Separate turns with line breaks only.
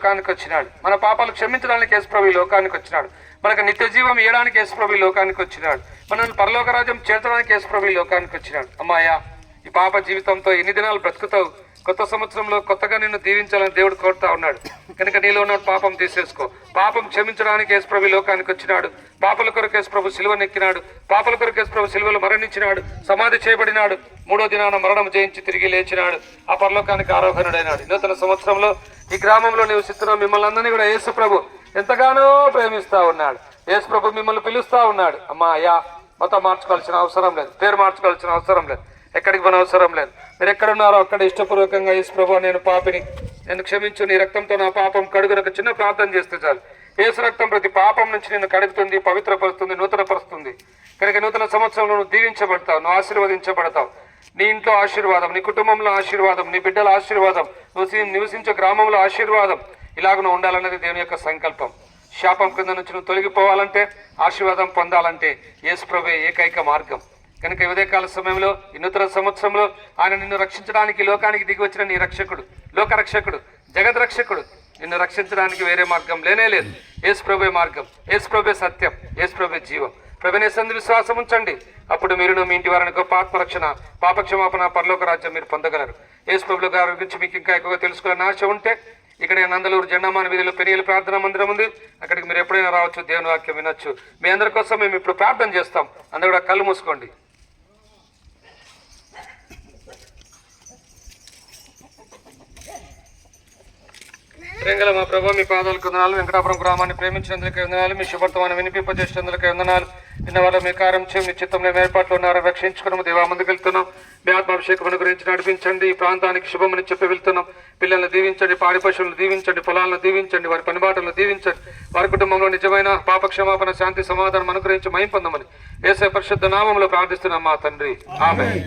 లోకానికి వచ్చినాడు. మన పాపాలు క్షమించడానికి యేసుప్రభు ఈ లోకానికి వచ్చినాడు. మనకు నిత్య జీవం ఇవ్వడానికి యేసుప్రభు ఈ లోకానికి వచ్చినాడు. మనల్ని పరలోక రాజ్యం చేర్చడానికి యేసుప్రభు ఈ లోకానికి వచ్చినాడు. అమ్మాయ్యా, ఈ పాప జీవితంతో ఎన్ని దినాలు బ్రతుకుతావు? కొత్త సంవత్సరంలో కొత్తగా నిన్ను దీవించాలని దేవుడు కోరుతా ఉన్నాడు. కనుక నీలో ఉన్న పాపం తీసేసుకో. పాపం క్షమించడానికి యేసుప్రభు ఈ లోకానికి వచ్చినాడు. పాపల కొరకు యేసుప్రభు సిలువనెక్కినాడు. పాపల కొరకు యేసుప్రభు సిలువలో మరణించినాడు, సమాధి చేయబడినాడు, 3వ దినాన మరణం జయించి తిరిగి లేచినాడు, ఆ పరలోకానికి ఆరోహణుడైనాడు. నూతన సంవత్సరంలో ఈ గ్రామంలో నివసిస్తున్న మిమ్మల్ని అందరినీ కూడా యేసుప్రభు ఎంతగానో ప్రేమిస్తా ఉన్నాడు. యేసుప్రభు మిమ్మల్ని పిలుస్తా ఉన్నాడు. అమ్మా అయ్యా, మతం మార్చుకోవాల్సిన అవసరం లేదు, పేరు మార్చుకోవాల్సిన అవసరం లేదు, ఎక్కడికి పోయిన అవసరం లేదు. మీరు ఎక్కడున్నారో అక్కడ ఇష్టపూర్వకంగా యేసుప్రభు నేను పాపిని, నేను క్షమించు, నీ రక్తంతో నా పాపం కడుగునకు చిన్న ప్రార్థన చేస్తే చాలు. యేసు రక్తం ప్రతి పాపం నుంచి నిన్ను కడుగుతుంది, పవిత్రపరుస్తుంది, నూతనపరుస్తుంది. కనుక నూతన సంవత్సరంలో నువ్వు దీవించబడతావు, నువ్వు ఆశీర్వదించబడతావు. నీ ఇంట్లో ఆశీర్వాదం, నీ కుటుంబంలో ఆశీర్వాదం, నీ బిడ్డల ఆశీర్వాదం, నువ్వు నివసించే గ్రామంలో ఆశీర్వాదం, ఇలాగ నువ్వు ఉండాలన్నది దేవుని యొక్క సంకల్పం. శాపం కింద నుంచి నువ్వు తొలగిపోవాలంటే, ఆశీర్వాదం పొందాలంటే యేసుప్రభువే ఏకైక మార్గం. కనుక ఉదయకాల సమయంలో ఈ నూతన సంవత్సరంలో ఆయన నిన్ను రక్షించడానికి లోకానికి దిగి వచ్చిన నీ రక్షకుడు, లోకరక్షకుడు, జగద్రక్షకుడు. నిన్ను రక్షించడానికి వేరే మార్గం లేనే లేదు. యేసుప్రభువే మార్గం, యేసుప్రభువే సత్యం, యేసుప్రభువే జీవం. ప్రభునేసందు విశ్వాసం ఉంచండి, అప్పుడు మీరును మీ ఇంటి వారిని గొప్ప ఆత్మరక్షణ, పాపక్షమాపణ, పరలోక రాజ్యం మీరు పొందగలరు. యేసుప్రభుల గారి గురించి మీకు ఇంకా ఎక్కువగా తెలుసుకోవాలని ఆశ ఉంటే ఇక్కడ నందలూరు జెండామాన వీధిలో పెరియలు ప్రార్థన మందిరం ఉంది. అక్కడికి మీరు ఎప్పుడైనా రావచ్చు, దేవుని వాక్యం వినొచ్చు. మీ అందరి కోసం మేము ఇప్పుడు ప్రార్థన చేస్తాం. అందరూ కూడా కళ్ళు మూసుకోండి. ప్రేంగల మా ప్రభావ, మీ పాదాలకు వందనాలు. వెంకటాపురం గ్రామాన్ని ప్రేమించినందుకే వందనాలు. మీ శుభర్తమాన్ని వినిపింపజేసినందుకే వందనాలు. నిన్న వాళ్ళ మీ కార్యం చేయం, మీ చిత్తంలో ఏర్పాట్లు ఉన్నారో రక్షించుకున్నాము. దేవా, ముందుకు వెళ్తున్నాం. మీ ఆత్మాభిషేకం గురించి నడిపించండి. ఈ ప్రాంతానికి శుభమని చెప్పి వెళ్తున్నాం. పిల్లల్ని దీవించండి, పాడి పశువులను దీవించండి, పొలాలను దీవించండి, వారి పనిబాటలను దీవించండి. వారి కుటుంబంలో నిజమైన పాపక్షమాపణ, శాంతి, సమాధానం అనుగ్రహించి మహిం పొందమని యేసు పరిశుద్ధ నామములో ప్రార్థిస్తున్నాం మా తండ్రి. ఆమేన్.